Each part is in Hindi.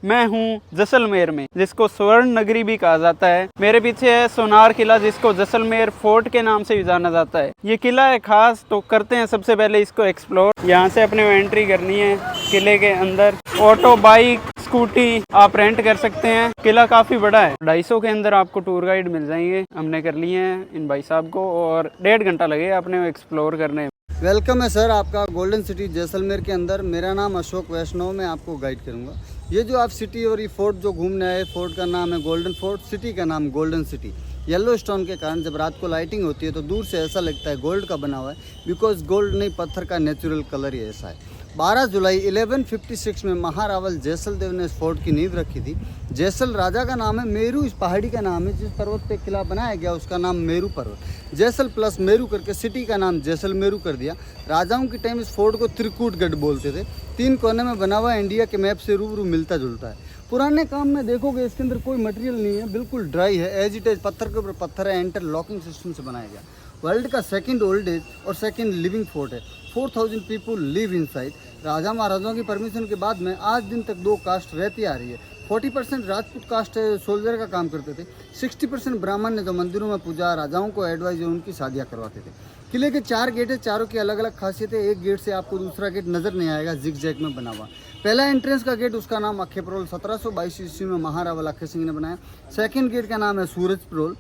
मैं हूँ जैसलमेर में, जिसको स्वर्ण नगरी भी कहा जाता है। मेरे पीछे है सोनार किला, जिसको जैसलमेर फोर्ट के नाम से भी जाना जाता है। ये किला है खास, तो करते हैं सबसे पहले इसको एक्सप्लोर। यहाँ से अपने एंट्री करनी है किले के अंदर। ऑटो, बाइक, स्कूटी आप रेंट कर सकते हैं। किला काफी बड़ा है, 250 के अंदर आपको टूर गाइड मिल जाएंगे। हमने कर लिए हैं इन भाई साहब को, और 1.5 घंटा लगेगा अपने एक्सप्लोर करने। वेलकम है सर आपका गोल्डन सिटी जैसलमेर के अंदर। मेरा नाम अशोक वैष्णव, मैं आपको गाइड करूंगा। ये जो आप सिटी और ये फोर्ट जो घूमने आए, फोर्ट का नाम है गोल्डन फोर्ट, सिटी का नाम गोल्डन सिटी। येलो स्टोन के कारण जब रात को लाइटिंग होती है तो दूर से ऐसा लगता है गोल्ड का बना हुआ है, बिकॉज गोल्ड नहीं, पत्थर का नेचुरल कलर ही ऐसा है। 12 जुलाई 1156 में महारावल जैसल देव ने इस फोर्ट की नींव रखी थी। जैसल राजा का नाम है, मेरू इस पहाड़ी का नाम है। जिस पर्वत पे किला बनाया गया उसका नाम मेरू पर्वत। जैसल प्लस मेरू करके सिटी का नाम जैसलमेरू कर दिया। राजाओं के टाइम इस फोर्ट को त्रिकूटगढ़ बोलते थे। 3 कोने में बना हुआ इंडिया के मैप से रूबरू मिलता जुलता है। पुराने काम में देखोगे इसके अंदर कोई मटेरियल नहीं है, बिल्कुल ड्राई है, एज इट एज पत्थर के ऊपर पत्थर है। इंटरलॉकिंग सिस्टम से बनाया गया। वर्ल्ड का सेकंड ओल्डेज और सेकंड लिविंग फोर्ट है। 4000 पीपुल लिव इनसाइड। राजा महाराजाओं की परमिशन के बाद में आज दिन तक 2 कास्ट रहती आ रही है। 40% राजपूत कास्ट सोल्जर का काम करते थे। 60% ब्राह्मण ने जो मंदिरों में पूजा, राजाओं को एडवाइज और उनकी शादियाँ करवाते थे। किले के 4 गेट है, चारों की अलग अलग खासियत है। एक गेट से आपको दूसरा गेट नजर नहीं आएगा, जिग जैग में बना हुआ। पहला एंट्रेंस का गेट, उसका नाम अखे प्रोल, 1722 ईस्वी में महारावल अखे सिंह ने बनाया। सेकंड गेट का नाम है सूरज प्रोल,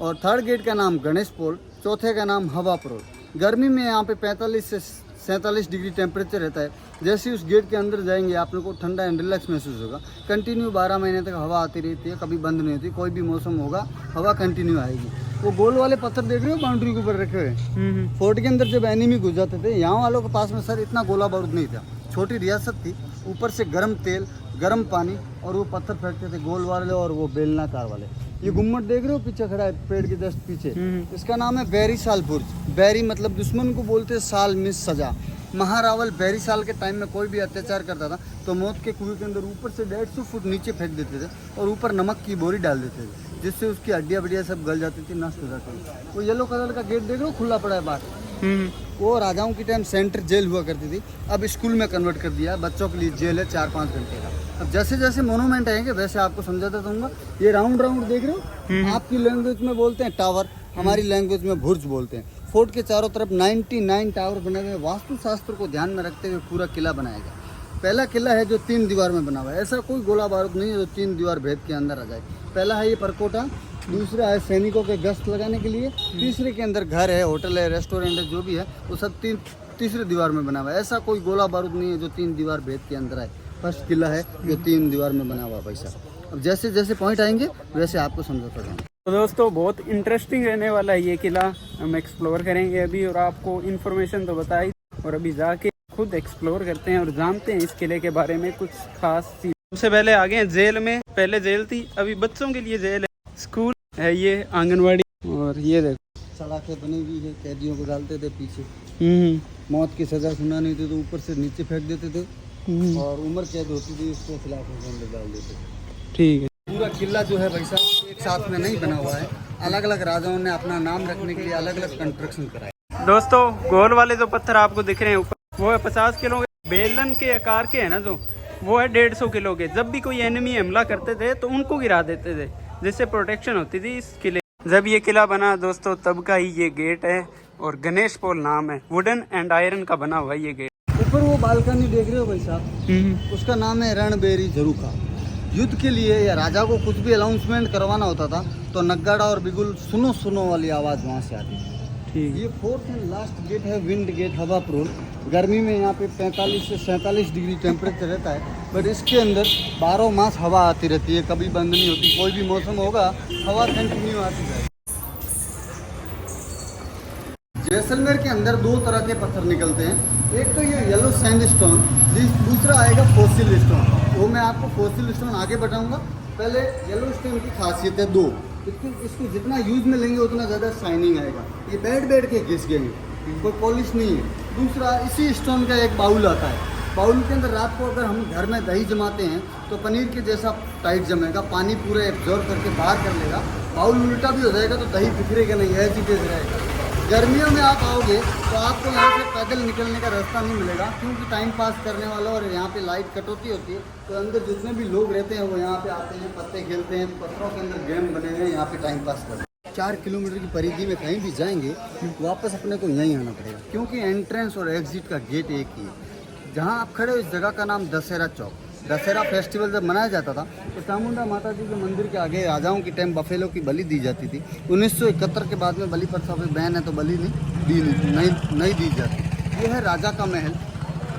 और थर्ड गेट का नाम गणेश पोल, चौथे का नाम हवा प्रोल। गर्मी में यहाँ पे 45 से 47 डिग्री टेम्परेचर रहता है। जैसे उस गेट के अंदर जाएंगे आप लोग को ठंडा एंड रिलैक्स महसूस होगा। कंटिन्यू 12 महीने तक हवा आती रहती है, कभी बंद नहीं होती। कोई भी मौसम होगा हवा कंटिन्यू आएगी। वो गोल वाले पत्थर देख रहे हो बाउंड्री के ऊपर रखे हुए, फोर्ट के अंदर जब एनिमी घुस जाते थे, यहाँ वालों के पास में सर इतना गोला बारूद नहीं था। छोटी रियासत थी, ऊपर से गर्म तेल, गर्म पानी, और वो पत्थर फेंकते थे गोल वाले और वो बेलनाकार वाले। ये गुम्मट देख रहे हो पीछे खड़ा है, पेड़ के जस्ट पीछे, इसका नाम है बैरी साल बुर्ज। बैरी मतलब दुश्मन को बोलते हैं, साल मिस सजा। महारावल बैरी साल के टाइम में कोई भी अत्याचार करता था तो मौत के कुएं के अंदर ऊपर से 150 फुट नीचे फेंक देते थे, और ऊपर नमक की बोरी डाल देते थे, जिससे उसकी हड्डियाँ बड्डियाँ सब गल जाती थी, नष्ट हो जाती थी। वो येलो कलर का गेट देख रहे हो खुला पड़ा है बाहर, वो राजाओं की टाइम सेंटर जेल हुआ करती थी। अब स्कूल में कन्वर्ट कर दिया है, बच्चों के लिए जेल है 4-5 घंटे का। अब जैसे जैसे मोनूमेंट आएंगे वैसे आपको समझाता रहूँगा। ये राउंड राउंड देख रहे हो, आपकी लैंग्वेज में बोलते हैं टावर, हमारी लैंग्वेज में बुर्ज बोलते हैं। फोर्ट के चारों तरफ 99 टावर बने हुए। वास्तुशास्त्र को ध्यान में रखते हुए पूरा किला बनाया गया। पहला किला है जो 3 दीवार में बना हुआ है। ऐसा कोई गोला बारूद नहीं है जो 3 दीवार भेद के अंदर आ जाए। पहला है ये परकोटा, दूसरा है सैनिकों के गश्त लगाने के लिए, तीसरे के अंदर घर है, होटल है, रेस्टोरेंट है, जो भी है वो सब तीसरे दीवार में बना हुआ है। ऐसा कोई गोला बारूद नहीं है जो 3 दीवार भेद के अंदर आए। फर्स्ट किला है जो 3 दीवार में बना हुआ। पैसा अब जैसे जैसे पॉइंट आएंगे वैसे आपको समझाता जाऊँगा। तो दोस्तों बहुत इंटरेस्टिंग रहने वाला है ये किला। हम एक्सप्लोर करेंगे अभी, और आपको इन्फॉर्मेशन तो बताई, और अभी जाके खुद एक्सप्लोर करते हैं और जानते हैं इस किले के बारे में कुछ खास चीज। सबसे पहले आ गए जेल में। पहले जेल थी, अभी बच्चों के लिए जेल है। स्कूल है, ये आंगनवाड़ी, और ये देखो सड़कें बनी हुई है, कैदियों को डालते थे पीछे। मौत की सजा सुनानी थी तो ऊपर से नीचे फेंक देते थे, और उम्र कैद होती थी उसके खिलाफ अंदर डाल देते थे। ठीक है। पूरा किला जो है भाई साहब एक साथ में नहीं बना हुआ है। अलग अलग राजाओं ने अपना नाम रखने के लिए अलग अलग कंस्ट्रक्शन कराए। दोस्तों गोल वाले जो पत्थर आपको दिख रहे हैं ऊपर, वो है 50 किलो के। बेलन के आकार के है ना जो, वो है 150 किलो के। जब भी कोई एनिमी हमला करते थे तो उनको गिरा देते थे, जिससे प्रोटेक्शन होती थी इस किले। जब ये किला बना दोस्तों तब का ही ये गेट है, और गणेश पोल नाम है। वुडन एंड आयरन का बना हुआ ये गेट। ऊपर वो बालकनी देख रहे हो भाई साहब, उसका नाम है रणबेरी झरूखा। युद्ध के लिए या राजा को कुछ भी अनाउंसमेंट करवाना होता था तो नगाड़ा और बिगुल सुनो सुनो वाली आवाज़ वहाँ से आती थी। ठीक। ये 4th एंड लास्ट गेट है विंड गेट, हवा प्रोल। गर्मी में यहाँ पे 45 से 47 डिग्री टेम्परेचर रहता है, बट इसके अंदर 12 मास हवा आती रहती है, कभी बंद नहीं होती। कोई भी मौसम होगा हवा कंटिन्यू आती है। जैसलमेर के अंदर 2 तरह के पत्थर निकलते हैं। एक तो ये येलो सैंडस्टोन, दूसरा आएगा फॉसिल स्टोन। वो मैं आपको फॉसिल स्टोन आगे बताऊंगा। पहले येलो स्टोन की खासियत है 2, इसको जितना यूज में लेंगे उतना ज़्यादा शाइनिंग आएगा। ये बैठ के घिस गए हैं, कोई पॉलिश नहीं है। दूसरा इसी स्टोन का एक बाउल आता है। बाउल के अंदर रात को अगर हम घर में दही जमाते हैं तो पनीर के जैसा टाइट जमेगा, पानी पूरे एब्जॉर्ब करके बाहर कर लेगा। बाउल उल्टा भी हो जाएगा तो दही बिखरेगा नहीं, एज इट इज रहेगा। गर्मियों में आप आओगे तो आपको यहाँ से पैदल निकलने का रास्ता नहीं मिलेगा, क्योंकि टाइम पास करने वाला और यहाँ पे लाइट कटौती होती है, तो अंदर जितने भी लोग रहते हैं वो यहाँ पे आते हैं, पत्ते खेलते हैं, पत्थरों के अंदर गेम बने हुए हैं, यहाँ पे टाइम पास करते हैं। 4 किलोमीटर की परिधि में कहीं भी जाएंगे वापस अपने को यहीं आना पड़ेगा, क्योंकि एंट्रेंस और एग्जिट का गेट एक ही है। जहाँ आप खड़े हो इस जगह का नाम दशहरा चौक। दशहरा फेस्टिवल जब मनाया जाता था तो चामुंडा माता जी के मंदिर के आगे राजाओं के टाइम बफेलो की बलि दी जाती थी। 1971 के बाद में बलि प्रथा पे बैन है, तो बलि नहीं दी जाती। ये है राजा का महल,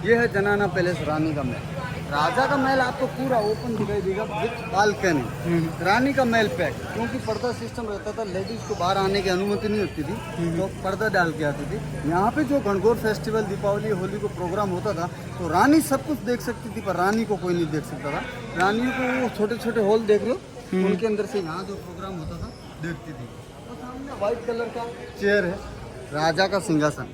ये है जनाना पैलेस, रानी का महल। राजा का महल आपको पूरा ओपन दिखाई देगा विद बालकनी। रानी का महल पैक, क्योंकि पर्दा सिस्टम रहता था, लेडीज को बाहर आने की अनुमति नहीं होती थी, तो पर्दा डाल के आती थी। यहाँ पे जो गणगौर फेस्टिवल, दीपावली, होली को प्रोग्राम होता था तो रानी सब कुछ देख सकती थी, पर रानी को कोई नहीं देख सकता था। रानियों को वो छोटे छोटे हॉल देख लो, उनके अंदर से यहाँ जो प्रोग्राम होता था देखती थी। और सामने व्हाइट कलर का चेयर है, राजा का सिंहासन।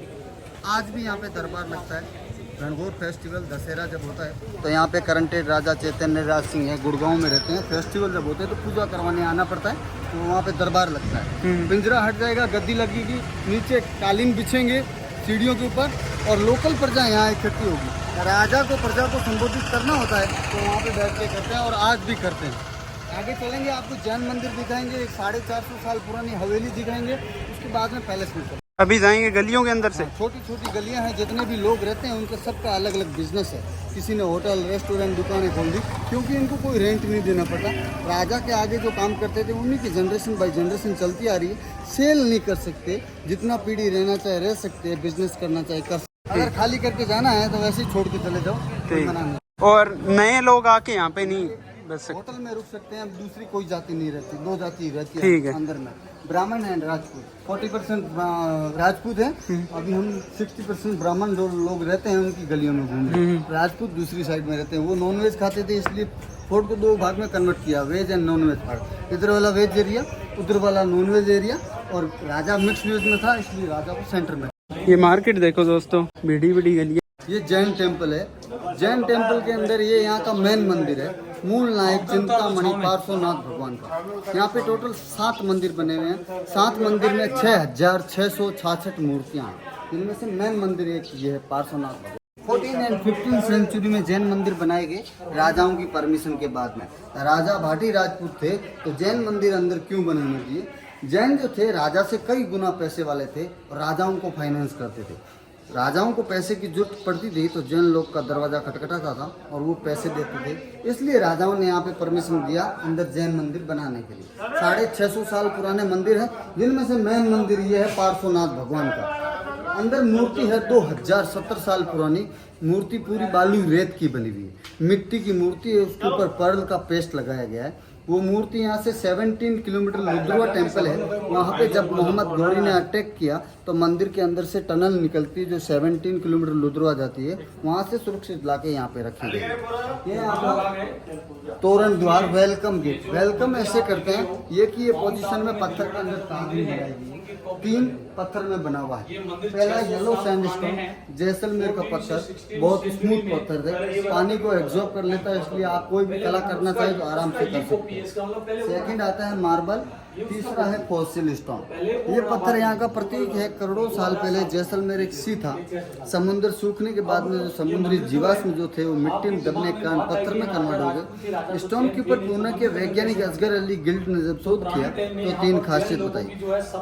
आज भी यहाँ पे दरबार लगता है। गणगौर फेस्टिवल, दशहरा जब होता है तो यहाँ पे करंटेड राजा चैतन्य राज सिंह है, गुड़गांव में रहते हैं। फेस्टिवल जब होते हैं तो पूजा करवाने आना पड़ता है, तो वहाँ पे दरबार लगता है। पिंजरा हट जाएगा, गद्दी लगेगी, नीचे कालीन बिछेंगे सीढ़ियों के ऊपर, और लोकल प्रजा यहाँ इकट्ठी होगी। राजा को प्रजा को संबोधित करना होता है तो वहाँ पे बैठ के करते हैं, और आज भी करते हैं। आगे चलेंगे, आपको जैन मंदिर दिखाएंगे, एक 450 साल पुरानी हवेली दिखाएंगे, उसके बाद में पैलेस में। अभी जाएंगे गलियों के अंदर से। छोटी छोटी गलियां हैं, जितने भी लोग रहते हैं उनके सबका अलग अलग बिजनेस है। किसी ने होटल, रेस्टोरेंट, दुकानें खोल दी, क्योंकि इनको कोई रेंट नहीं देना पड़ता। राजा के आगे जो काम करते थे उन्हीं की जनरेशन बाई जनरेशन चलती आ रही है। सेल नहीं कर सकते, जितना पीढ़ी रहना चाहे रह सकते हैं, बिजनेस करना चाहे कर सकते। अगर खाली करके जाना है तो वैसे ही छोड़ के चले जाओ, कोई मना नहीं। और नए लोग आके यहाँ पे नहीं बस सकते, होटल में रुक सकते हैं। दूसरी कोई जाति नहीं रहती, 2 जाति रहती ठीक है है। अंदर में, ब्राह्मण है, राजपूत। 40% राजपूत है, अभी हम 60% ब्राह्मण जो लोग रहते हैं उनकी गलियों में घूम रहे हैं। राजपूत दूसरी साइड में रहते हैं, वो नॉनवेज खाते थे, इसलिए फोर्ट को 2 भाग में कन्वर्ट किया, veg and non veg part. इधर वाला वेज एरिया, उधर वाला नॉन वेज एरिया, और राजा मिक्स वेज में था, इसलिए राजा को सेंटर में। ये मार्केट देखो दोस्तों, बड़ी बड़ी गली। ये जैन टेम्पल है। जैन टेम्पल के अंदर ये यहाँ का मेन मंदिर है, मूल नायक चिंतामणि पार्श्वनाथ भगवान का। यहाँ पे टोटल 7 मंदिर बने हुए हैं। 7 मंदिर में 6666 मूर्तियाँ हैं, इनमें से मेन मंदिर एक ये है, पार्श्वनाथ भगवान। 14 एंड 15 सेंचुरी में जैन मंदिर बनाए गए राजाओं की परमिशन के बाद में। राजा भाटी राजपूत थे तो जैन मंदिर अंदर क्यों बनाने दिए? जैन जो थे राजा से कई गुना पैसे वाले थे और राजाओं को फाइनेंस करते थे। राजाओं को पैसे की जरूरत पड़ती थी तो जैन लोग का दरवाजा खटखटाता था और वो पैसे देते थे, इसलिए राजाओं ने यहाँ पे परमिशन दिया अंदर जैन मंदिर बनाने के लिए। 650 साल पुराने मंदिर हैं, जिनमें से मेन मंदिर ये है पार्श्वनाथ भगवान का। अंदर मूर्ति है 2070 साल पुरानी मूर्ति, पूरी बालू रेत की बनी हुई है, मिट्टी की मूर्ति है, उसके ऊपर पर्ल का पेस्ट लगाया गया है। वो मूर्ति यहाँ से 17 किलोमीटर लुद्रुआ टेम्पल है, वहाँ पे जब मोहम्मद गौरी ने अटैक किया तो मंदिर के अंदर से टनल निकलती है जो 17 किलोमीटर लुद्रुआ जाती है, वहाँ से सुरक्षित लाके यहाँ पे रखी गई। ये आपका तोरण द्वार, वेलकम गेट। वेलकम ऐसे करते हैं ये कि ये पोजीशन में पत्थर के अंदर ताज लगाई गई है, 3 पत्थर में बना हुआ है। पहला येलो सैंडस्टोन, जैसलमेर का पत्थर, बहुत स्मूथ पत्थर है, पानी को एब्जॉर्ब कर लेता है, इसलिए आप कोई भी कला करना चाहे तो आराम से कर सकते हैं। सेकंड आता है मार्बल, तीसरा है फॉसिल स्टोन। ये पत्थर यहाँ का प्रतीक है। करोड़ों साल पहले जैसलमेर एक सी था, समुद्र सूखने के बाद में जो समुद्री जीवाश्म जो थे वो मिट्टी में दबने के कारण पत्थर में कन्वर्ट हो गए। स्टोन के ऊपर पुणे के वैज्ञानिक असगर अली गिल्ड ने जब शोध किया तो 3 खासियत बताई।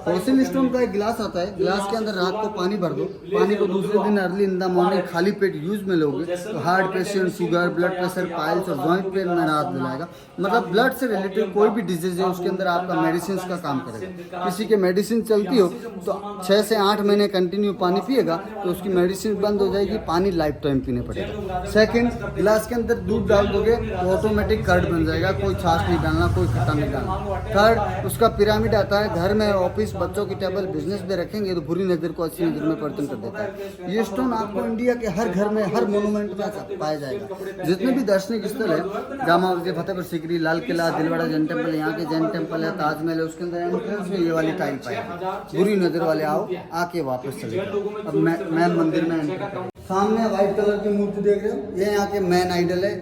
फॉसिल स्टोन का एक गिलास आता है, गिलास के अंदर रात को पानी भर दो, पानी को दूसरे दिन अर्ली इन द मॉर्निंग खाली पेट यूज में लोगे तो heart patient, sugar, blood pressure, piles और जॉइंट पेन में राहत दिलाएगा। मतलब ब्लड से रिलेटेड कोई भी डिजीज है उसके अंदर आपका मेडिसिन का काम करेगा। किसी के मेडिसिन चलती हो तो 6 से 8 महीने कंटिन्यू पानी पिएगा तो उसकी मेडिसिन बंद हो जाएगी, पानी लाइफ टाइम पीने पड़ेगा। सेकंड, गिलास के अंदर दूध डाल दोगे तो ऑटोमेटिक कर्ड बन जाएगा, कोई छाछ नहीं डालना, कोई खट्टा नहीं डालना। थर्ड, उसका पिरामिड आता है, घर में, ऑफिस, बच्चों की टेबल, बिजनेस में रखेंगे तो बुरी नजर को अच्छी नजर में परिवर्तन कर देता है। ये स्टोन आपको इंडिया के हर घर में, हर मोनूमेंट में पाया जाएगा। जितने भी दार्शनिक स्थल है, जामा मस्जिद, फतेहपुर सीकरी, लाल किला, दिलवाड़ा जैन टेम्पल, यहाँ के जैन टेम्पल है, ताजमहल है, उसके अंदर एंट्रेंस में ये वाली टाइल पाएगी। बुरी नजर वाले आओ, आके वापस चले जाओ। अब मैन मंदिर में एंट्री करो। सामने व्हाइट कलर की मूर्ति देख रहे हो, ये यहाँ के मैन आइडल है।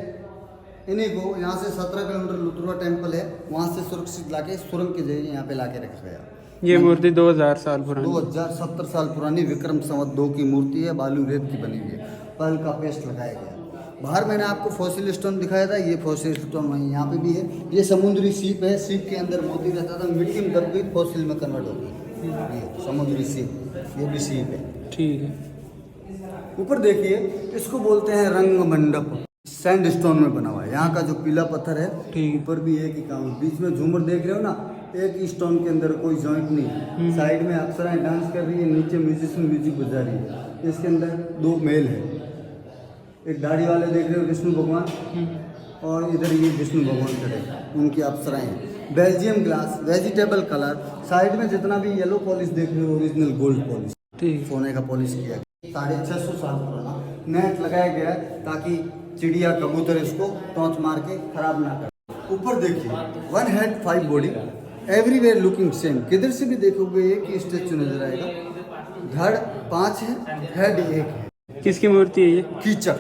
इन्हीं को यहाँ से 17 किलोमीटर लुथुरवा टेम्पल है, वहाँ से सुरक्षित लाके सुरंग के जरिए यहाँ पे लाके रखा गया। ये मूर्ति 2000 साल पुरानी। 2070 साल पुरानी विक्रम संवत 2 की मूर्ति है, बालू रेत की बनी हुई है, पर्ल का पेस्ट लगाया गया। बाहर मैंने आपको फॉसिल स्टोन दिखाया था, ये फॉसिल स्टोन वहीं यहाँ पे भी है। ये समुद्री सीप है, सीप के अंदर मोती रहता था, मिट्टी में दब गई फॉसिल में कन्वर्ट हो गई। ये समुद्री सीप, ये भी सीप है। ठीक है। ऊपर देखिए, इसको बोलते हैं रंग मंडप, सैंड स्टोन में बना हुआ है। यहाँ का जो पीला पत्थर है, ऊपर भी एक ही काम, बीच में झूमर देख रहे हो ना, एक ही स्टोन के अंदर कोई जॉइंट नहीं। साइड में अप्सराएं डांस कर रही है, नीचे म्यूजिशियन म्यूजिक बजा रही है। इसके अंदर 2 मेल है, एक दाढ़ी वाले देख रहे हो विष्णु भगवान, और इधर ये विष्णु भगवान खड़े, उनकी अप्सराएं हैं। Belgium glass, vegetable colour, side में जितना भी येलो पॉलिश देख रहे हो ओरिजिनल गोल्ड पॉलिश, सोने का पॉलिश किया गया। 650 साल पुराना नेट लगाया गया है ताकि चिड़िया कबूतर इसको टॉर्च मार के खराब ना करे। ऊपर देखिए, 1 head 5 body, everywhere looking same. किधर से भी देखोगे एक ही स्टेचू नजर आएगा। धड़ 5 है, हेड 1 है। किसकी मूर्ति है ये? कीचक,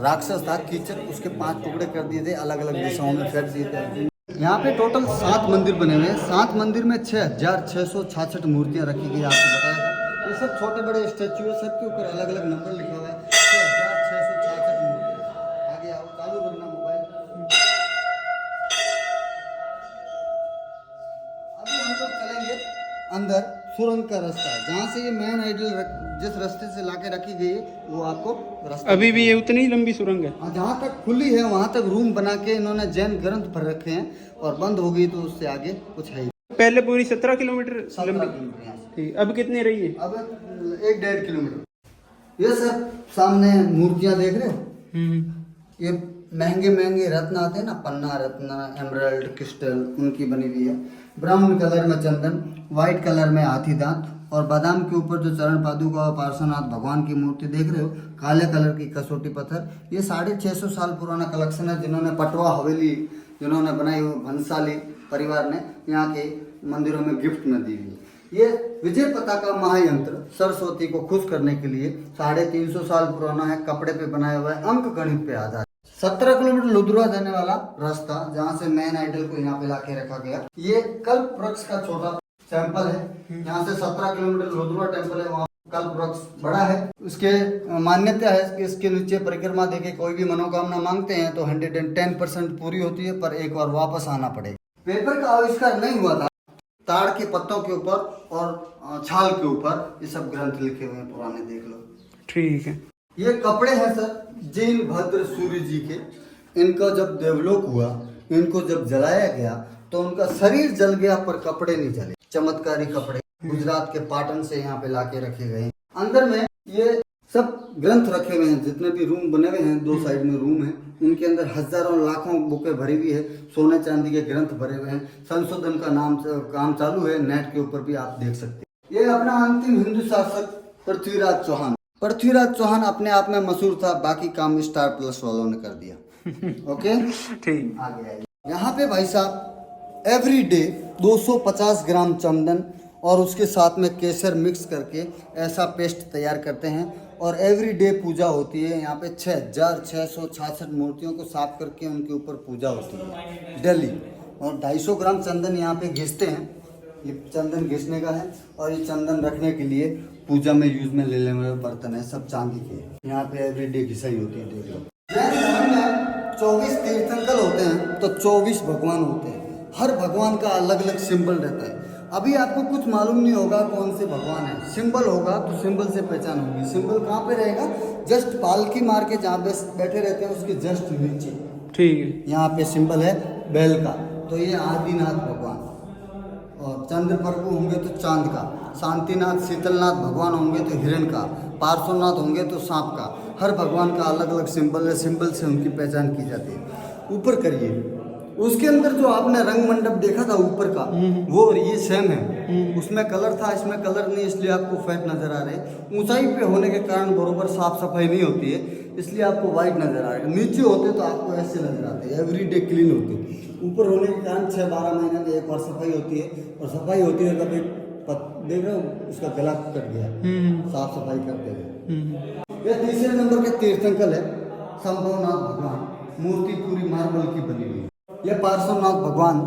राक्षस था कीचक, उसके 5 टुकड़े कर दिए थे, अलग अलग दिशाओं में फेंक दिए थे। यहाँ पे टोटल 7 मंदिर बने हुए हैं। 7 मंदिर में 6666 मूर्तियाँ रखी गई, आपको बताया था। ये सब छोटे बड़े स्टैचू है, सबके ऊपर अलग अलग नंबर लिखा हुआ है। 6666 मूर्तियाँ। आगे आओ, चालू करना मोबाइल। अभी हम लोग चलेंगे अंदर, सुरंग का रास्ता है, जहाँ से ये मेन आइडल जिस रास्ते से लाके रखी गई है, वो आपको रास्ता अभी भी ये उतनी ही लंबी सुरंग है? जहाँ तक खुली है वहाँ तक रूम बना के इन्होंने जैन ग्रंथ भर रखे हैं, और बंद हो गई तो उससे आगे कुछ है ही। पहले पूरी 17 किलोमीटर 17 लंबी। किलोमीटर यहाँ से। ठीक, अब कितनी रही है? अब 1-1.5 किलोमीटर। ये सर सामने मूर्तियाँ देख रहे हो, ये महंगे महंगे रत्न आते हैं ना, पन्ना रत्न, एमराल्ड, क्रिस्टल, उनकी बनी हुई है। ब्राउन कलर में चंदन, व्हाइट कलर में हाथी दांत, और बादाम के ऊपर जो चरण पादुका और पार्श्वनाथ भगवान की मूर्ति देख रहे हो, काले कलर की कसौटी पत्थर। ये 650 साल पुराना कलेक्शन है, जिन्होंने पटवा हवेली जिन्होंने बनाई हुई भंसाली परिवार ने यहाँ के मंदिरों में गिफ्ट में दी हुई। ये विजय पताका महायंत्र सरस्वती को खुश करने के लिए 350 साल पुराना है, कपड़े पे बनाया हुआ है, अंक गणित पे आधारित। 17 किलोमीटर लुधरा जाने वाला रास्ता, जहाँ से मेन आइडल को यहाँ पे लाके रखा गया। ये कल्प वृक्ष का छोटा सैंपल है। यहाँ से 17 किलोमीटर लुधरा टेम्पल है, वहाँ कल्प वृक्ष बड़ा है। उसके मान्यता है कि इसके नीचे परिक्रमा देके कोई भी मनोकामना मांगते हैं तो 110% पूरी होती है, पर एक बार वापस आना पड़ेगा। पेपर का आविष्कार नहीं हुआ था, ताड़ के पत्तों के ऊपर और छाल के ऊपर ये सब ग्रंथ लिखे हुए हैं पुराने, देख लो। ठीक है। ये कपड़े हैं सर जैन भद्र सूर्य जी के। इनका जब देवलोक हुआ, इनको जब जलाया गया तो उनका शरीर जल गया पर कपड़े नहीं जले। चमत्कारी कपड़े गुजरात के पाटन से यहाँ पे लाके रखे गए। अंदर में ये सब ग्रंथ रखे हुए हैं, जितने भी रूम बने हुए हैं, 2 साइड में रूम है, उनके अंदर हजारों लाखों बुकें भरी हुई है, सोने चांदी के ग्रंथ भरे हुए हैं। संशोधन का काम चालू है, नेट के ऊपर भी आप देख सकते हैं। ये अपना अंतिम हिंदू शासक पृथ्वीराज चौहान। पृथ्वीराज चौहान अपने आप में मशहूर था, बाकी काम स्टार प्लस वालों ने कर दिया। ओके, ठीक। आगे आइए। यहाँ पे भाई साहब एवरी डे 250 ग्राम चंदन और उसके साथ में केसर मिक्स करके ऐसा पेस्ट तैयार करते हैं, और एवरी डे पूजा होती है। यहाँ पे 6666 मूर्तियों को साफ करके उनके ऊपर पूजा होती है डेली। और 250 ग्राम चंदन यहाँ पे घिसते हैं। ये चंदन घिसने का है, और ये चंदन रखने के लिए पूजा में यूज में ले लेने वाले बर्तन है, सब चांदी के। यहाँ पे एवरी डे घिसाई होती है, देख लो। जैन धर्म में 24 तीर्थंकर होते हैं तो 24 भगवान होते हैं। हर भगवान का अलग अलग सिंबल रहता है। अभी आपको कुछ मालूम नहीं होगा कौन से भगवान है, सिंबल होगा तो सिंबल से पहचान होगी। सिंबल कहाँ पे रहेगा? जस्ट पालकी मार के जहाँ पे बैठे रहते हैं उसके जस्ट नीचे, ठीक है, यहाँ पे सिंबल है बैल का, तो ये आदिनाथ भगवान। और चंद्र प्रभु होंगे तो चांद का, शांतिनाथ शीतलनाथ भगवान होंगे तो हिरण का, पार्श्वनाथ होंगे तो सांप का। हर भगवान का अलग अलग सिंबल है, सिंबल से उनकी पहचान की जाती है। ऊपर करिए, उसके अंदर जो आपने रंग मंडप देखा था ऊपर का, वो और ये सेम है। उसमें कलर था, इसमें कलर नहीं, इसलिए आपको फैट नजर आ रहे हैं। ऊंचाई पे होने के कारण बरोबर साफ सफाई नहीं होती है, इसलिए आपको वाइट नजर आ रहा है। नीचे होते तो आपको ऐसे नजर आते हैं, एवरी डे क्लीन होते। ऊपर होने के कारण 6-12 महीने में एक बार सफाई होती है, और सफाई होती है कभी देख रहे हो उसका गला कट गया, साफ सफाई करते हुए। यह तीसरे नंबर के तीर्थंकर है संभवनाथ भगवान। मूर्ति पूरी मार्बल की बनी हुई है। यह पार्श्वनाथ भगवान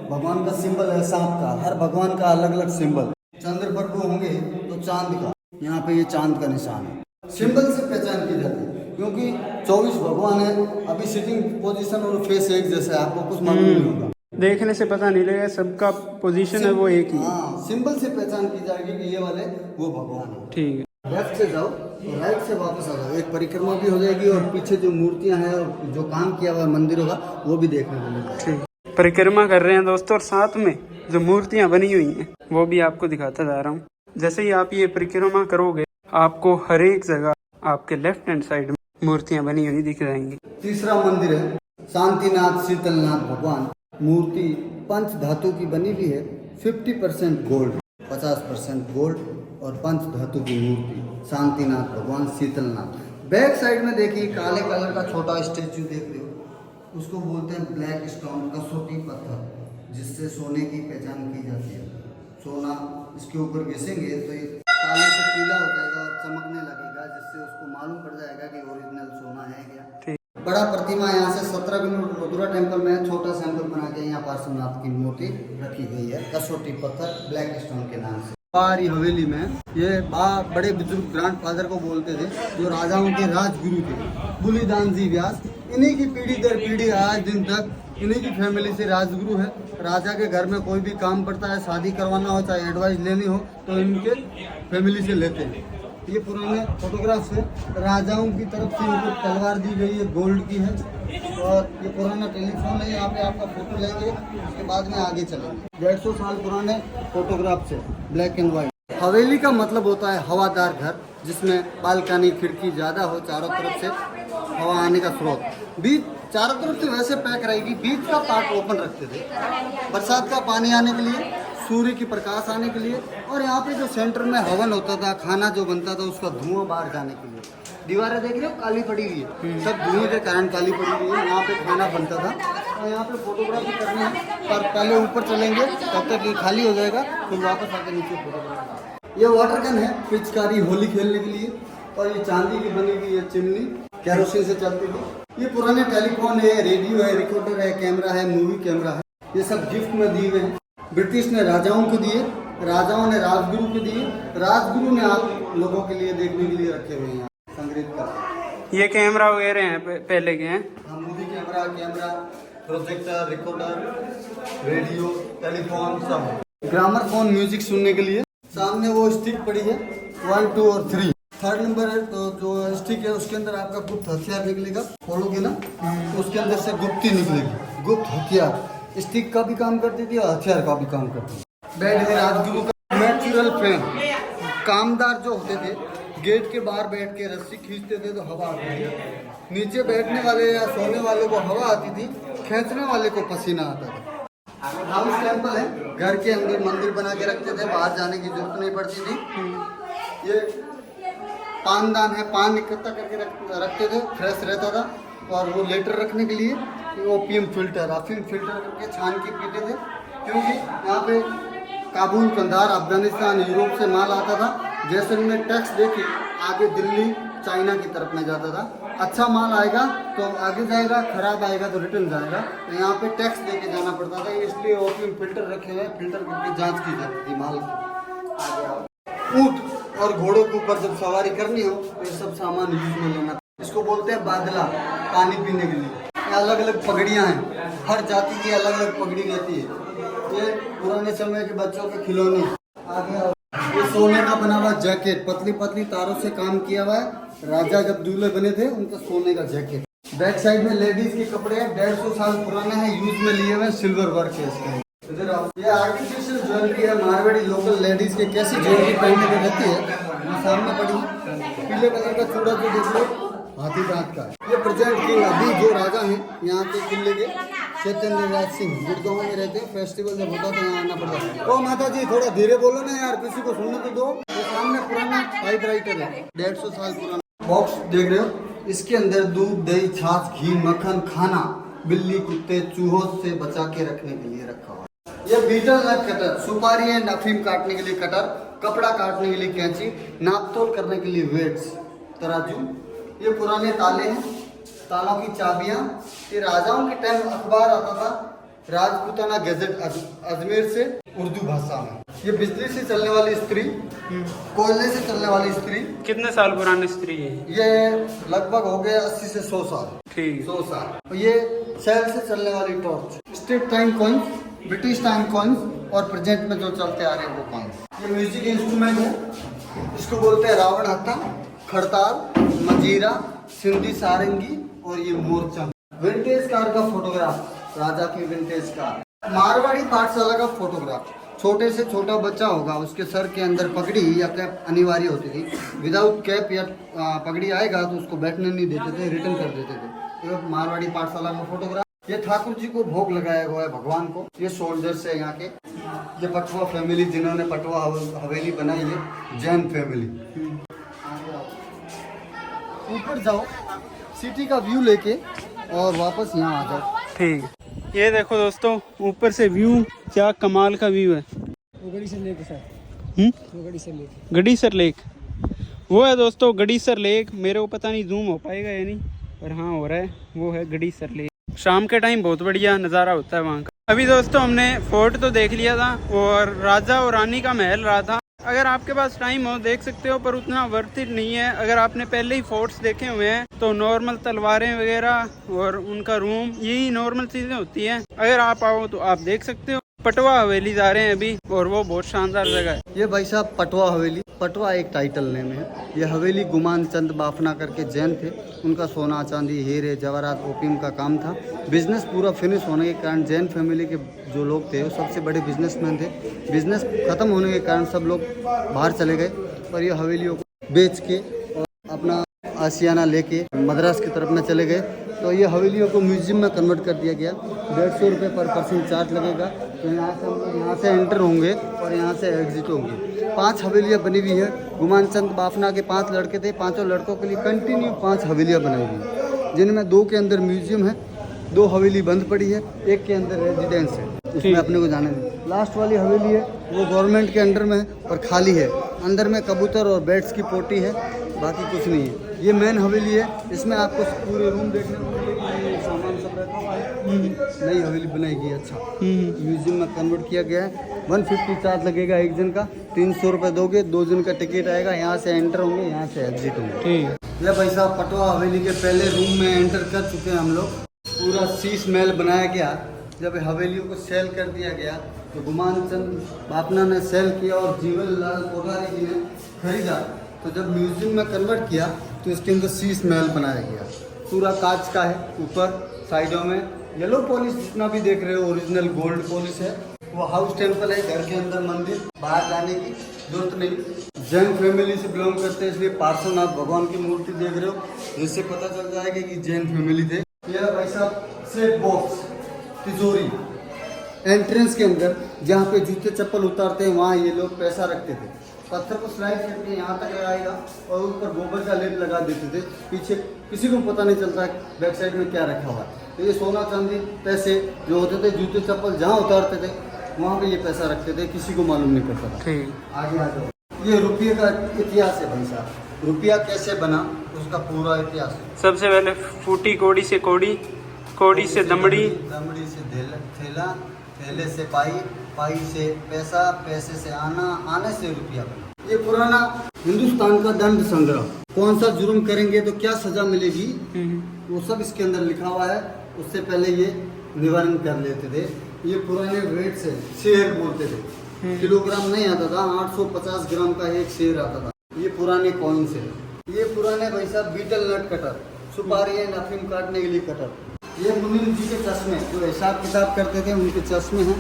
भगवान का सिंबल है सांप का। हर भगवान का अलग अलग सिंबल। चंद्र प्रभु होंगे तो चांद का, यहाँ पे ये चांद का निशान है। सिंबल से पहचान की जाती है, क्योंकि 24 भगवान है। अभी सिटिंग पोजीशन और फेस एक जैसा है, आपको कुछ मालूम नहीं होगा, देखने से पता नहीं लगेगा, सबका पोजीशन है वो एक ही। हाँ, सिंबल से पहचान की जाएगी कि ये वाले वो भगवान है। ठीक है। लेफ्ट से जाओ तो राइट से वापस आ जाओ, एक परिक्रमा भी हो जाएगी और पीछे जो मूर्तियां हैं और जो काम किया हुआ मंदिरों का वो भी देखने को मिलेगा। ठीक, परिक्रमा कर रहे हैं दोस्तों, और साथ में जो मूर्तियां बनी हुई हैं वो भी आपको दिखाता जा रहा हूँ। जैसे ही आप ये परिक्रमा करोगे, आपको हर एक जगह आपके लेफ्ट हैंड साइड में मूर्तियां बनी हुई दिख जाएंगी। तीसरा मंदिर है शांतिनाथ शीतलनाथ भगवान। मूर्ति पंच धातु की बनी हुई है, 50% गोल्ड, 50% गोल्ड और पंच धातु की मूर्ति शांतिनाथ भगवान शीतलनाथ। बैक साइड में देखिए काले कलर का छोटा स्टेच्यू देख रहे हो, उसको बोलते हैं ब्लैक स्टोन, कसौटी पत्थर, जिससे सोने की पहचान की जाती है। सोना इसके ऊपर घिसेंगे तो ये काले से पीला हो जाएगा और चमकने लगेगा, जिससे उसको मालूम पड़ जाएगा कि ओरिजिनल सोना है क्या। बड़ा प्रतिमा यहाँ से 17 किलोमीटर मथुरा टेम्पल में छोटा सैंपल बना के यहाँ पार्श्वनाथ की मूर्ति रखी गई है, कसौटी पत्थर ब्लैक स्टोन के नाम से। बारी हवेली में ये बड़े बुजुर्ग ग्रैंड फादर को बोलते थे, जो राजाओं के राजगुरु थे, बुलिदान जी व्यास। इन्हीं की पीढ़ी दर पीढ़ी आज दिन तक इन्हीं की फैमिली से राजगुरु है। राजा के घर में कोई भी काम पड़ता है, शादी करवाना हो, चाहे एडवाइस लेनी हो, तो इनके फैमिली से लेते हैं। ये पुराने फोटोग्राफ्स है, राजाओं की तरफ से इनको तलवार दी गई है, गोल्ड की है। और ये पुराना टेलीफोन है, यहाँ पे आपका फोटो लेंगे, उसके बाद में आगे चलेंगे। 150 साल पुराने फोटोग्राफ्स है, ब्लैक एंड व्हाइट। हवेली का मतलब होता है हवादार घर, जिसमें बालकनी खिड़की ज़्यादा हो, चारों तरफ से हवा आने का स्रोत। बीच चारों तरफ से वैसे पैक रहेगी, बीच का पार्ट ओपन रखते थे बरसात का पानी आने के लिए, सूर्य की प्रकाश आने के लिए। और यहाँ पे जो सेंटर में हवन होता था, खाना जो बनता था, उसका धुआं बाहर जाने के लिए। दीवारें देख रहे हो काली पड़ी हुई है, सब धुएं के कारण काली पड़ी हुई है। यहाँ पे खाना बनता था और यहाँ पे फोटोग्राफी करनी है, पर पहले ऊपर चलेंगे, तब तक ये खाली हो जाएगा, फिर वापस आके नीचे फोटोग्राफी। ये वाटर गन है, पिचकारी होली खेलने के लिए। और ये चांदी की बनी हुई है चिमनी, कैरोसिन से चलती थी। ये पुराने टेलीफोन है, रेडियो है, रिकॉर्डर है, कैमरा है, मूवी कैमरा है। ये सब गिफ्ट में दिए हुए हैं। ब्रिटिश ने राजाओं को दिए, राजाओं ने राजगुरु को दिए, राजगुरु ने आप लोगों के लिए देखने के लिए रखे हुए हैं संग्रहित कर। ये कैमरा वगैरह हैं पहले के हैं, movie camera, projector, recorder, radio, telephone, सब। ग्रामर फोन म्यूजिक सुनने के लिए। सामने वो स्टिक पड़ी है, 1, 2 और 3। थर्ड नंबर है, तो जो स्टिक है उसके अंदर आपका गुप्त हथियार निकलेगा। खोलोगे ना तो उसके अंदर से गुप्ती निकलेगी, गुप्त हथियार। स्टिक का भी काम करती थी और हथियार का भी काम करती थी। बेड है राजगुरु का। नेचुरल फैन, कामदार जो होते थे, गेट के बाहर बैठ के रस्सी खींचते थे तो हवा आती थी। नीचे बैठने वाले या सोने वाले को हवा आती थी, खींचने वाले को पसीना आता था। हाउस टेम्पल है, घर के अंदर मंदिर बना के रखते थे, बाहर जाने की जरूरत नहीं पड़ती थी। ये पानदान है, पान इकट्ठा करके रखते थे, फ्रेश रहता था। और वो लेटर रखने के लिए ओपियम फिल्टर, अफीम फिल्टर करके छान के पीते थे, क्योंकि यहाँ पे काबुल, कंधार, अफगानिस्तान, यूरोप से माल आता था। जैसलमेर टैक्स देके आगे दिल्ली, चाइना की तरफ में जाता था। अच्छा माल आएगा तो आगे जाएगा, खराब आएगा तो रिटर्न जाएगा। तो यहाँ पे टैक्स देके जाना पड़ता था, इसलिए ओपियम फिल्टर रखे हुए, फिल्टर करके जाँच की जाती थी माल की। ऊँट और घोड़ों के ऊपर जब सवारी करनी हो तो ये सब सामान यूज में लेना। इसको बोलते हैं बादला, पानी पीने के लिए। अलग अलग पगड़ियाँ हैं, हर जाति की अलग अलग पगड़ी रहती है। ये पुराने समय के बच्चों के खिलौने। आगे ये सोने का बना हुआ जैकेट, पतली पतली तारों से काम किया हुआ है। राजा जब दूल्हे बने थे उनका सोने का जैकेट। बैक साइड में लेडीज के कपड़े हैं, 150 साल पुराने हैं, यूज में लिए हुए, सिल्वर वर्क है इसका। इधर आओ, ये आर्टिफिशियल ज्वेलरी है, मारवाड़ी लोकल लेडीज के कैसी ज्वेलरी पहनने में रहती है, वो सामने पड़ी। पीले कलर का चूड़ा जो देख लो, हाथी दांत का। ये प्रेजेंट किंग, अभी जो राजा हैं यहाँ के किले के, चैतन्य राज सिंह, गुड़गांव में रहते हैं। फेस्टिवल जब होता तो यहाँ आना पड़ता है। ओ माता जी थोड़ा धीरे बोलो ना यार, किसी को सुनने तो दो। तो सामने पुराना टाइप राइटर है, 150 साल पुराना। बॉक्स देख रहे हो, इसके अंदर दूध, दही, छाछ, घी, मक्खन, खाना बिल्ली, कुत्ते, चूहों से बचा के रखने के लिए रखा हुआ है। ये बीटल नट कटर, सुपारी एंड अफीम काटने के लिए कटर, कपड़ा काटने के लिए कैंची, नापतोल करने के लिए वेट्स, तराजू। ये पुराने ताले हैं, तालों की चाबियाँ। ये राजाओं के टाइम अखबार आता था, राजपूताना गैजेट अजमेर से उर्दू भाषा में। ये बिजली से चलने वाली इस्त्री, कोयले से चलने वाली इस्त्री। कितने साल पुरानी इस्त्री है ये? लगभग हो गया 80 से 100 साल। ठीक, 100 साल। ये सेल से चलने वाली torch, state time coins, British time coins और प्रेजेंट में जो चलते आ रहे हैं वो कॉइन्स। ये म्यूजिक इंस्ट्रूमेंट है, इसको बोलते हैं रावण हत्था, खड़ताल, मंजीरा, सिंधी सारंगी और ये मोरचंग। विंटेज कार का फोटोग्राफ, राजा की विंटेज कार। मारवाड़ी पाठशाला का फोटोग्राफ, छोटे से छोटा बच्चा होगा उसके सर के अंदर पगड़ी या कैप अनिवार्य होती थी। विदाउट कैप या पगड़ी आएगा तो उसको बैठने नहीं देते थे, रिटर्न कर देते थे। तो मारवाड़ी पाठशाला का फोटोग्राफ। ये ठाकुर जी को भोग लगाया हुआ है भगवान को। ये सोल्जर्स है यहाँ के। ये पटवा फैमिली, जिन्होंने पटवा हवेली बनाई है, जैन फैमिली। ऊपर जाओ, सिटी का व्यू लेके और वापस यहाँ आ जाओ। ठीक। ये देखो दोस्तों, ऊपर से व्यू क्या कमाल का व्यू है। गड़ीसर लेक है सर, गड़ीसर लेक वो है दोस्तों, गड़ीसर लेक। मेरे को पता नहीं जूम हो पाएगा या नहीं, पर हाँ हो रहा है। वो है गड़ीसर लेक। शाम के टाइम बहुत बढ़िया नज़ारा होता है वहाँ का। अभी दोस्तों हमने फोर्ट तो देख लिया था और राजा और रानी का महल रहा था। अगर आपके पास टाइम हो देख सकते हो, पर उतना वर्थ इट नहीं है। अगर आपने पहले ही फोर्ट्स देखे हुए हैं तो नॉर्मल तलवारें वगैरह और उनका रूम, यही नॉर्मल चीजें होती हैं। अगर आप आओ तो आप देख सकते हो। पटवा हवेली जा रहे हैं अभी, और वो बहुत शानदार जगह है। ये भाई साहब पटवा हवेली। पटवा एक टाइटल नेम है। ये हवेली गुमान चंद बाफना करके जैन थे, उनका सोना चांदी हीरे जवाहरात ओपियम का काम था। बिजनेस पूरा फिनिश होने के कारण जैन फैमिली के जो लोग थे वो सबसे बड़े बिजनेसमैन थे। बिजनेस खत्म होने के कारण सब लोग बाहर चले गए और ये हवेलियों को बेच के और अपना आशियाना लेके मद्रास की तरफ में चले गए। तो ये हवेलियों को म्यूजियम में कन्वर्ट कर दिया गया। 150 रुपये पर पर्सन चार्ज लगेगा। तो यहाँ से हम लोग यहाँ से एंटर होंगे और यहाँ से एग्जिट होंगे। 5 हवेलियाँ बनी हुई हैं। गुमान चंद बाफना के 5 लड़के थे, 5 लड़कों के लिए कंटिन्यू 5 हवेलियाँ बनाई हुई, जिनमें 2 के अंदर म्यूजियम है, 2 हवेली बंद पड़ी है, 1 के अंदर रेजिडेंस है, उसमें अपने को जाने नहीं। लास्ट वाली हवेली है वो गवर्नमेंट के अंडर में है और खाली है। अंदर में कबूतर और बैट्स की पोटी है, बाकी कुछ नहीं है। ये मेन हवेली है, इसमें आपको पूरे रूम देखने को मिलेगी, सामान सब रहता है। नई हवेली बनाई गई, अच्छा म्यूजियम में कन्वर्ट किया गया है। 150 चार्ज लगेगा एक जन का, 300 रुपये दोगे, 2 जन का टिकट आएगा। यहाँ से एंटर होंगे, यहाँ से एग्जिट होंगे। ये भाई साहब पटवा हवेली के पहले रूम में एंटर कर चुके हैं हम लोग। पूरा शीश महल बनाया गया। जब हवेलियों को सेल कर दिया गया तो गुमान चंद बाफना ने सेल किया और जीवन लाल कोठारी जी ने खरीदा। तो जब म्यूजियम में कन्वर्ट किया तो इसके अंदर शीश महल बनाया गया। पूरा कांच का है, ऊपर साइडों में येलो पॉलिश जितना भी देख रहे हो ओरिजिनल गोल्ड पॉलिश है। वो हाउस टेम्पल है, घर के अंदर मंदिर, बाहर जाने की जरूरत नहीं। जैन फैमिली से बिलोंग करते हैं, इसलिए पार्श्वनाथ भगवान की मूर्ति देख रहे हो, जिससे पता चल जाएगा कि जैन फैमिली थे। यह भाई साहब सेफ बॉक्स, तिजोरी। एंट्रेंस के अंदर जहाँ पे जूते चप्पल उतारते हैं वहाँ ये लोग पैसा रखते थे। पत्थर को स्लाइड करके यहाँ तक लगाएगा और ऊपर गोबर का लेप लगा देते थे। पीछे किसी को पता नहीं चलता बैक साइड में क्या रखा हुआ है। तो ये सोना चांदी पैसे जो होते थे, जूते चप्पल जहाँ उतारते थे वहाँ पे ये पैसा रखते थे, किसी को मालूम नहीं पड़ता था। आगे आ जाओ। ये रुपये का इतिहास है भाई साहब। रुपया कैसे बना उसका पूरा इतिहास है। सबसे पहले फूटी कौड़ी से कौड़ी, कौड़ी से दमड़ी, दमड़ी से थैला, थैले से पाई, पाई से पैसा, पैसे से आना, आने से रुपया बना। ये पुराना हिंदुस्तान का दंड संग्रह, कौन सा जुर्म करेंगे तो क्या सजा मिलेगी, वो सब इसके अंदर लिखा हुआ है। उससे पहले ये निवारण कर लेते थे। ये पुराने वेट से शेर बोलते थे, किलोग्राम नहीं आता था, 850 ग्राम का एक शेर आता था। ये पुराने कॉइन से। ये पुराने भाई साहब बीटल नट कटर, सुपारी एंड अफीम काटने के लिए कटर। ये मुनीम जी के चश्मे, जो हिसाब किताब करते थे उनके चश्मे हैं।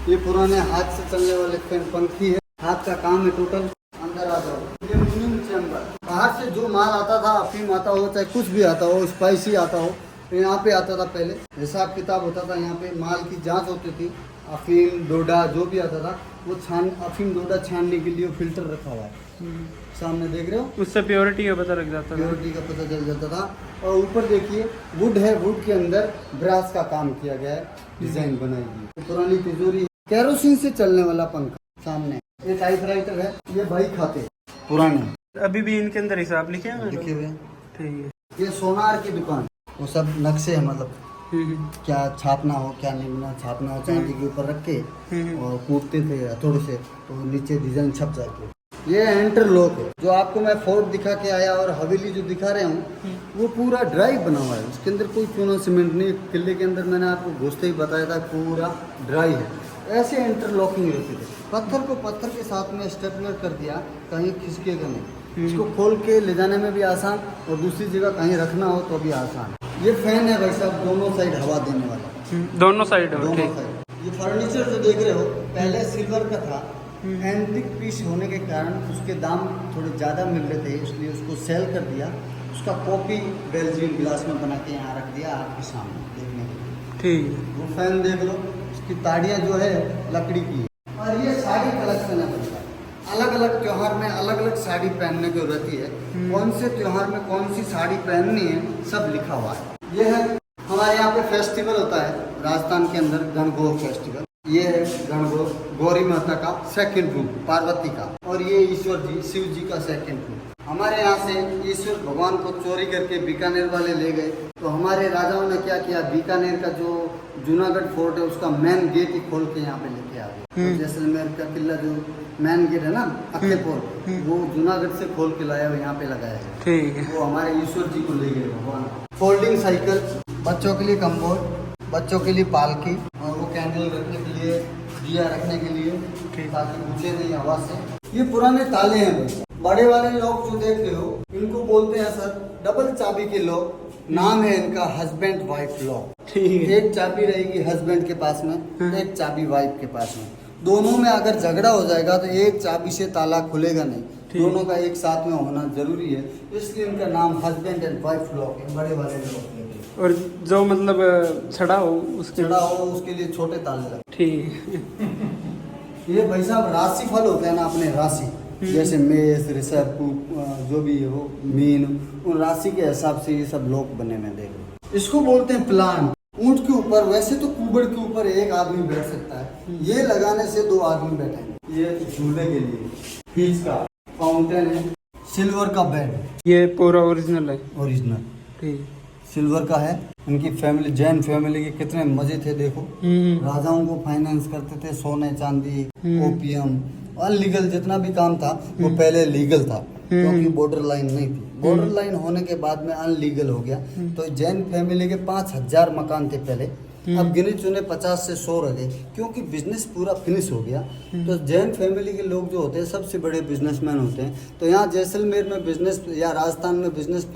ये पुराने हाथ से चलने वाले पंखी है, हाथ का काम है टोटल। अंदर आ जाओ। ये मुनीम चैम्बर, बाहर से जो माल आता था, अफीम आता हो चाहे कुछ भी आता हो, स्पाइसी आता हो, तो यहाँ पे आता था। पहले हिसाब किताब होता था, यहाँ पे माल की जांच होती थी। अफीम डोडा जो भी आता था वो अफीम डोडा छानने के लिए फिल्टर रखा हुआ है, सामने देख रहे हो। उससे प्योरिटी का पता लग जाता था। प्योरिटी का पता चल जाता था। और ऊपर देखिए वुड है, वुड के अंदर ब्रास का काम किया गया है, डिजाइन बनाई गई। तो पुरानी तिजोरी, केरोसिन से चलने वाला पंखा। सामने ये टाइपराइटर है, ये भाई खाते पुराने, अभी भी इनके अंदर हिसाब लिखे हुए लिखे हुए। ठीक है। ये सोनार की दुकान, वो सब नक्शे है, मतलब क्या छापना हो क्या नहीं छापना हो, चांदी के ऊपर रख के और कूटते थे हथौड़े से तो नीचे डिजाइन छप जाती है। ये इंटरलॉक है जो आपको मैं फोर्ट दिखा के आया और हवेली जो दिखा रहे हूँ वो पूरा ड्राई बना हुआ है, उसके अंदर कोई चूना सीमेंट नहीं। किले के अंदर मैंने आपको घुसते ही बताया था पूरा ड्राई है। ऐसे इंटरलॉकिंग रहती थी। पत्थर को पत्थर के साथ में स्टेपलर कर दिया, कहीं खिसकेगा नहीं। इसको खोल के ले जाने में भी आसान और दूसरी जगह कहीं रखना हो तो भी आसान। ये फैन है भाई साहब, दोनों साइड हवा देने वाला। दोनों साइड दोनों साइड। ये फर्नीचर जो देख रहे हो पहले सिल्वर का था, एंटिक पीस होने के कारण उसके दाम थोड़े ज़्यादा मिल रहे थे, इसलिए उसको सेल कर दिया। उसका कॉपी बेल्जियम गिलास में बना के यहाँ रख दिया आपके सामने देखने के लिए। ठीक है। वो फैन देख लो, उसकी ताड़ियाँ जो है लकड़ी की है। और ये साड़ी कलेक्शन है बनता है। अलग अलग त्यौहार में अलग अलग साड़ी पहनने की रहती है। कौन से त्यौहार में कौन सी साड़ी पहननी है सब लिखा हुआ है। ये है हमारे यहाँ पे फेस्टिवल होता है राजस्थान के अंदर, गणगौर फेस्टिवल। ये है गणगौर, गौरी माता का सेकंड रूप, पार्वती का, और ये ईश्वर जी शिव जी का सेकंड रूप। हमारे यहाँ से ईश्वर भगवान को चोरी करके बीकानेर वाले ले गए, तो हमारे राजाओं ने क्या किया, बीकानेर का जो जूनागढ़ फोर्ट है उसका मेन गेट ही खोल के यहाँ पे लेके आ गए। तो जैसलमेर का किला जो मेन गेट है ना अक्केपोल, वो जूनागढ़ से खोल के लाया और यहाँ पे लगाया है। ठीक है। वो हमारे ईश्वर जी को ले गए भगवान। फोल्डिंग साइकिल, बच्चों के लिए कम्बोर्ड, बच्चों के लिए पालकी, और वो कैंडल रखने के लिए, दिया रखने के लिए, ताकि पूछे नहीं हवा से। ये पुराने ताले हैं भाई। बड़े वाले लोग जो देख रहे हो इनको बोलते हैं सर डबल चाबी के लॉक। नाम है इनका हस्बैंड वाइफ लॉक। एक चाबी रहेगी हस्बैंड के पास में, एक चाबी वाइफ के पास में। दोनों में अगर झगड़ा हो जाएगा तो एक चाबी से ताला खुलेगा नहीं, दोनों का एक साथ में होना जरूरी है, इसलिए इनका नाम हस्बैंड एंड वाइफ लॉक है। बड़े वाले लोग और जो मतलब छड़ा हो उसके लिए छोटे ताले लगे। ठीक। ये भाई साहब राशि फल होते हैं ना अपने, राशि जैसे मेष, ऋषभ, जो भी हो, मीन, उन राशि के हिसाब से ये सब लोग बने में देख लो। इसको बोलते हैं प्लांट। ऊंट के ऊपर, वैसे तो कुबड़ के ऊपर एक आदमी बैठ सकता है, ये लगाने से 2 आदमी बैठेंगे। ये झूले के लिए फीस का फाउंटेन है। सिल्वर का बेड, ये पूरा ओरिजिनल है। ओरिजिनल ठीक, सिल्वर का है। उनकी फैमिली, जैन फैमिली के कितने मजे थे देखो। राजाओं को फाइनेंस करते थे, सोने चांदी, ओपियम, अनलीगल जितना भी काम था वो पहले लीगल था, क्योंकि बॉर्डर लाइन नहीं थी। बॉर्डर लाइन होने के बाद में अनलीगल हो गया। तो जैन फैमिली के 5000 मकान थे पहले, अब गिने चुने 50 से 100 रह गए, क्योंकि बिजनेस पूरा फिनिश हो गया। तो जैन फैमिली के लोग जो होते हैं सबसे बड़े बिजनेसमैन होते हैं। तो यहाँ जैसलमेर में बिजनेस या राजस्थान में बिजनेस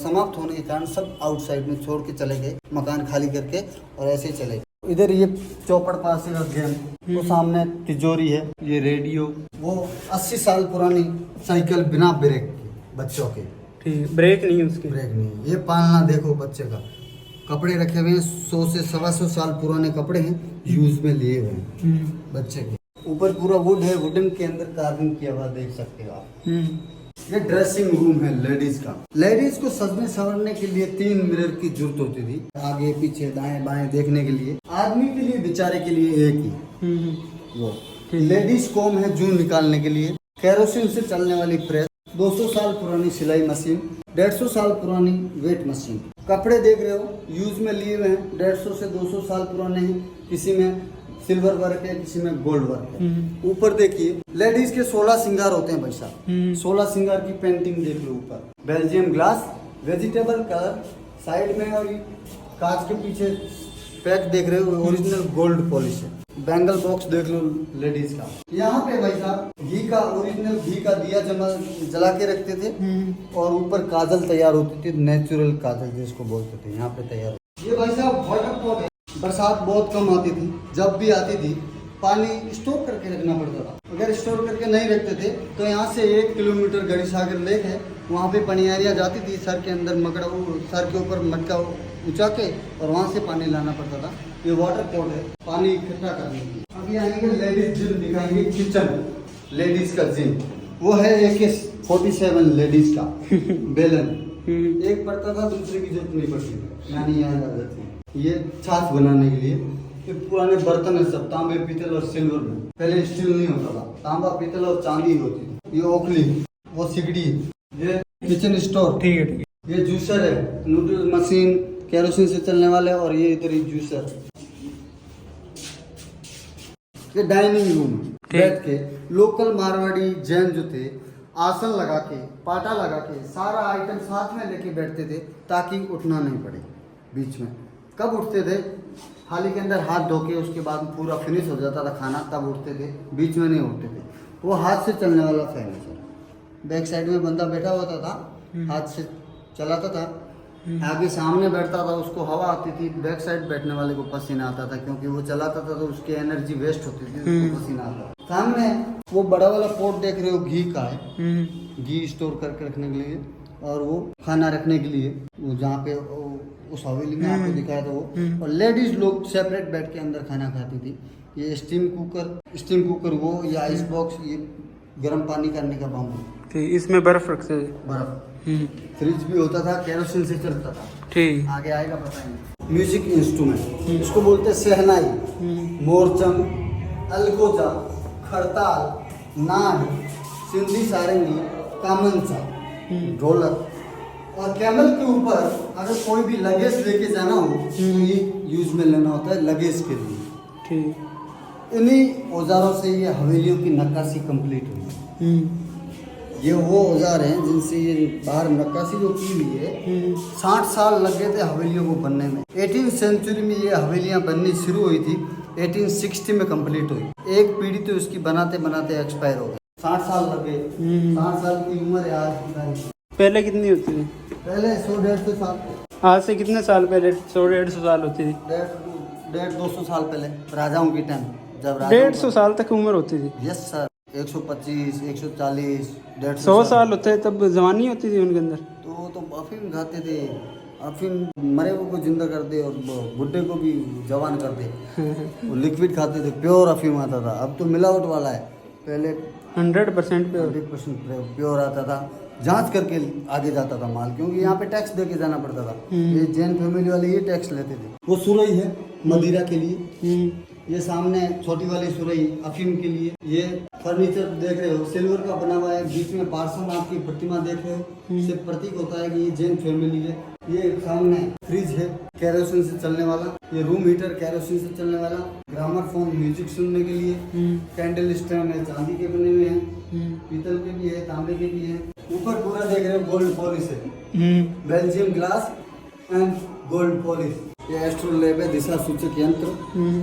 समाप्त होने के कारण सब आउटसाइड में छोड़ के चले गए, मकान खाली करके, और ऐसे ही चले गए। इधर ये चौपड़ पास का गेम, वो सामने तिजोरी है, ये रेडियो, वो 80 साल पुरानी साइकिल बिना ब्रेक की बच्चों के। ठीक, ब्रेक नहीं उसकी, ब्रेक नहीं। ये पालना देखो बच्चे का, कपड़े रखे हुए हैं, 100 से 125 साल पुराने कपड़े हैं, यूज में लिए हुए हैं बच्चे के। ऊपर पूरा वुड है, वुडन के अंदर कार्विंग किया हुआ देख सकते हो आप। ये ड्रेसिंग रूम है लेडीज का। लेडीज को सजने संवरने के लिए 3 मिरर की जरूरत होती थी, आगे पीछे दाएं बाएं देखने के लिए। आदमी के लिए बेचारे के लिए एक ही वो लेडीज कॉम है, जून निकालने के लिए। केरोसिन से चलने वाली प्रेस, 200 साल पुरानी सिलाई मशीन, 150 साल पुरानी वेट मशीन। कपड़े देख रहे हो यूज में लिए हुए हैं, 150 से 200 साल पुराने हैं, किसी में सिल्वर वर्क है, किसी में गोल्ड वर्क है। ऊपर देखिए लेडीज के 16 श्रृंगार होते हैं भाई साहब। 16 श्रृंगार की पेंटिंग देख लो ऊपर। Belgium glass, vegetable colour side में, और कांच के पीछे पैक देख रहे हो, ओरिजिनल गोल्ड पॉलिश है। बैंगल बॉक्स देख लो लेडीज का। यहाँ पे भाई साहब घी का, ओरिजिनल घी का दिया जला के रखते थे, और ऊपर काजल तैयार होती थी, नेचुरल काजल जिसको बोलते थे, यहाँ पे तैयार। ये भाई साहब वाटर पॉट है। बरसात बहुत कम आती थी, जब भी आती थी पानी स्टोर करके रखना पड़ता था। अगर स्टोर करके नहीं रखते थे तो यहाँ से 1 किलोमीटर गढ़ी सागर लेक है, वहाँ पे पनियारियाँ जाती थी, सर के अंदर मकड़ा, सर के ऊपर मटका उठा के, और वहाँ से पानी लाना पड़ता था। ये वाटर पॉट है पानी इकट्ठा करने की। अभी आएंगे लेडीज जिम दिखाएंगे, किचन लेडीज का जिम, वो है AK-47 लेडीज का बेलन। एक पड़ता था, दूसरे की जरूरत नहीं पड़ती, यानी याद आ जाती है। ये छाछ बनाने के लिए ये पुराने बर्तन है सब, तांबे, पीतल और सिल्वर में। पहले स्टील नहीं होता था, तांबा, पीतल और चांदी होती थी। ये ओखली, वो सिगड़ी, ये किचन स्टोर, ठीक है। ये जूसर है, नूडल मशीन, केरोसिन से चलने वाले, और ये इधर ही जूसर। ये डाइनिंग रूम, बैठ के लोकल मारवाड़ी जैन जो थे आसन लगा के, पाटा लगा के, सारा आइटम साथ में लेके बैठते थे ताकि उठना नहीं पड़े बीच में। कब उठते थे? थाली के अंदर हाथ धो के उसके बाद पूरा फिनिश हो जाता था खाना, तब उठते थे, बीच में नहीं उठते थे। वो हाथ से चलने वाला फैन है सर। बैक साइड में बंदा बैठा होता था, हाथ से चलाता था, आगे सामने बैठता था, उसको हवा आती थी, बैक साइड बैठने वाले को पसीना आता था, क्योंकि वो चलाता था तो उसकी एनर्जी वेस्ट होती थी, उसको पसीना आता था। सामने वो बड़ा वाला पोर्ट देख रहे हो, घी का है, घी स्टोर करके रखने के लिए, और वो खाना रखने के लिए, वो जहाँ पे उस हवेली में आपको दिखाया था वो। और लेडीज लोग सेपरेट बैठ के अंदर खाना खाती थी। ये स्टीम कुकर वो, ये आइस बॉक्स, ये गर्म पानी करने का बाम्बू, इसमें बर्फ रखते थे, बर्फ। फ्रिज भी होता था, केरोसिन से चलता था। ठीक, आगे आएगा बताएंगे। म्यूजिक इंस्ट्रूमेंट, इसको बोलते शहनाई, मोरचंग, अलगोजा, खड़ताल, नाद, सिंधी सारंगी, कामनसा, ढोलक। और कैमल के ऊपर अगर कोई भी लगेज लेके जाना हो तो ये यूज में लेना होता है लगेज के लिए। ठीक। इन्हीं औजारों से ये हवेलियों की नक्काशी कंप्लीट हुई। ये वो औजार हैं जिनसे ये बाहर नक्काशी जो की हुई है, 60 साल लग गए थे हवेलियों को बनने में। 18वीं सेंचुरी में ये हवेलियां बननी शुरू हुई थी, 1860 में कंप्लीट हुई। एक पीढ़ी तो इसकी बनाते बनाते एक्सपायर हो गई, 60 साल लग गए। 60 साल की उम्र है आज की तारीख। पहले कितनी होती थी? पहले 100-150 साल, आज से कितने साल पहले 100-150 साल होती थी? 150-200 साल पहले, राजाओं की टाइम, जब 150 साल तक उम्र होती थी। यस सर, 125, 140, 100 साल होते हैं तब जवानी होती थी उनके अंदर। तो अफीम खाते थे, अफीम मरे हुए को जिंदा कर दे और बुड्ढे को भी जवान कर दे। वो लिक्विड खाते थे, प्योर अफीम आता था। अब तो मिलावट वाला है, पहले 100% पे 100% प्योर आता था। जांच करके आगे जाता था माल, क्योंकि यहाँ पे टैक्स दे के जाना पड़ता था। ये जैन फैमिली वाले ये टैक्स लेते थे। वो सुरई है मदिरा के लिए, ये सामने छोटी वाली सुरई अफीम के लिए। ये फर्नीचर देख रहे हो, सिल्वर का बना हुआ है, बीच में पार्श्वनाथ की प्रतिमा देख रहे हो, इससे प्रतीक होता है कि ये जैन फैमिली है। ये सामने फ्रिज है केरोसिन से चलने वाला, ये रूम हीटर केरोसिन से चलने वाला, ग्रामोफोन म्यूजिक सुनने के लिए, कैंडल स्टैंड है, चांदी के बने हुए हैं, पीतल के भी है, तांबे के भी है। ऊपर पूरा देख रहे हो गोल्ड पॉलिश है, Belgium glass and gold polish. ये एस्ट्रोलैब है, दिशा सूचक यंत्र,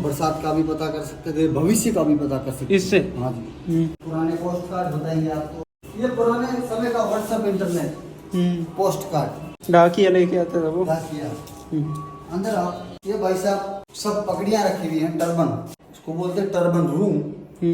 बरसात का भी पता कर सकते थे, भविष्य का भी पता कर सकते इससे। हाँ जी। पुराने पोस्ट कार्ड बताएंगे आपको, ये पुराने समय का व्हाट्सएप इंटरनेट पोस्ट कार्ड डाकिया लेके आता था वो। डाकिया। अंदर आओ, ये भाई साहब सब पगड़ियां रखी हुई हैं, टर्बन, इसको बोलते हैं टर्बन रूम।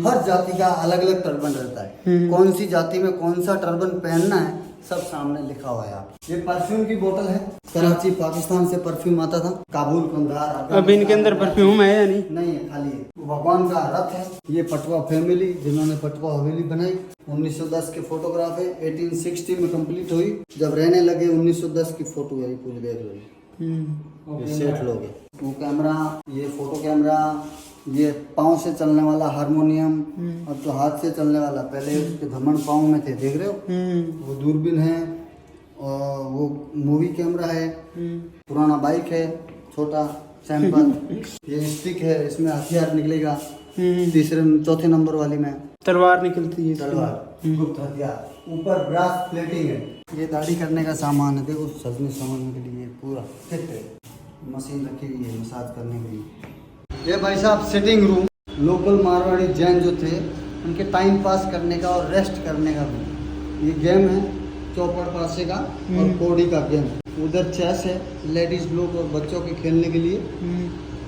हर जाति का अलग अलग टर्बन रहता है, कौन सी जाति में कौन सा टर्बन पहनना है सब सामने लिखा हुआ है। आप ये परफ्यूम की बोतल है, कराची पाकिस्तान से परफ्यूम आता था, काबुल कंधार। अब इनके अंदर परफ्यूम है या नहीं? नहीं है, खाली है। भगवान का रथ है। ये पटवा फैमिली जिन्होंने पटवा हवेली बनाई, 1910 के फोटोग्राफ है, 1860 में कंप्लीट हुई। जब रहने लगे 1910 की फोटो है, पूरी देख लो। ये सेठ लोग है। 2 कैमरा, ये फोटो कैमरा, ये पाँव से चलने वाला हारमोनियम, अब तो हाथ से चलने वाला। पहले उसके धमन पाँव में थे, देख रहे हो। वो दूरबीन है, और वो मूवी कैमरा है, पुराना बाइक है, छोटा सैंपल। ये स्टिक है, इसमें हथियार निकलेगा। चौथे नंबर वाली में तलवार निकलती है, तलवार गुप्त हथियार। ऊपर ब्रास प्लेटिंग है। ये दाढ़ी करने का सामान है, देखो सजने सामान के लिए पूरा फिट है। मशीन रखी हुई है मसाज करने के लिए। ये भाई साहब sitting room, local Marwari Jain जो थे उनके टाइम पास करने का और रेस्ट करने का रूम। ये गेम है चौपड़ पासे का और कौड़ी का गेम। उधर चेस है, लेडीज लोग और बच्चों के खेलने के लिए।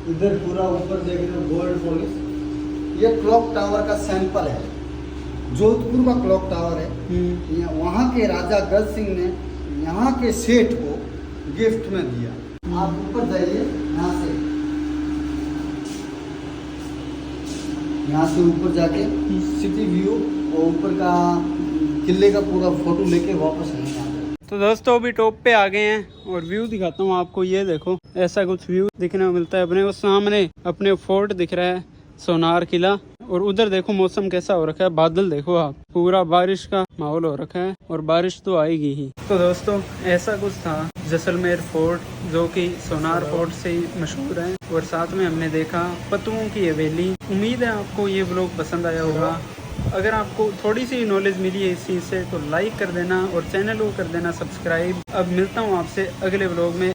इधर पूरा ऊपर देख रहे हो गोल्ड पॉलिश। ये क्लॉक टावर का सैंपल है, जोधपुर का क्लॉक टावर है। वहाँ के राजा गज सिंह ने यहाँ के सेठ को गिफ्ट में दिया। आप ऊपर जाइए, यहाँ से ऊपर जाके सिटी व्यू और ऊपर का किले का पूरा फोटो लेके वापस नहीं आते। तो दोस्तों अभी टॉप पे आ गए हैं और व्यू दिखाता हूँ आपको। ये देखो, ऐसा कुछ व्यू दिखने को मिलता है अपने को। सामने अपने फोर्ट दिख रहा है, सोनार किला, और उधर देखो मौसम कैसा हो रखा है, बादल देखो आप, पूरा बारिश का माहौल हो रखा है और बारिश तो आएगी ही। तो दोस्तों ऐसा कुछ था जैसलमेर फोर्ट, जो कि सोनार फोर्ट से ही मशहूर है। और साथ में हमने देखा पत्तुओं की हवेली। उम्मीद है आपको ये व्लॉग पसंद आया होगा। अगर आपको थोड़ी सी नॉलेज मिली है इस चीज़ से तो लाइक कर देना और चैनल को कर देना सब्सक्राइब। अब मिलता हूँ आपसे अगले व्लॉग में।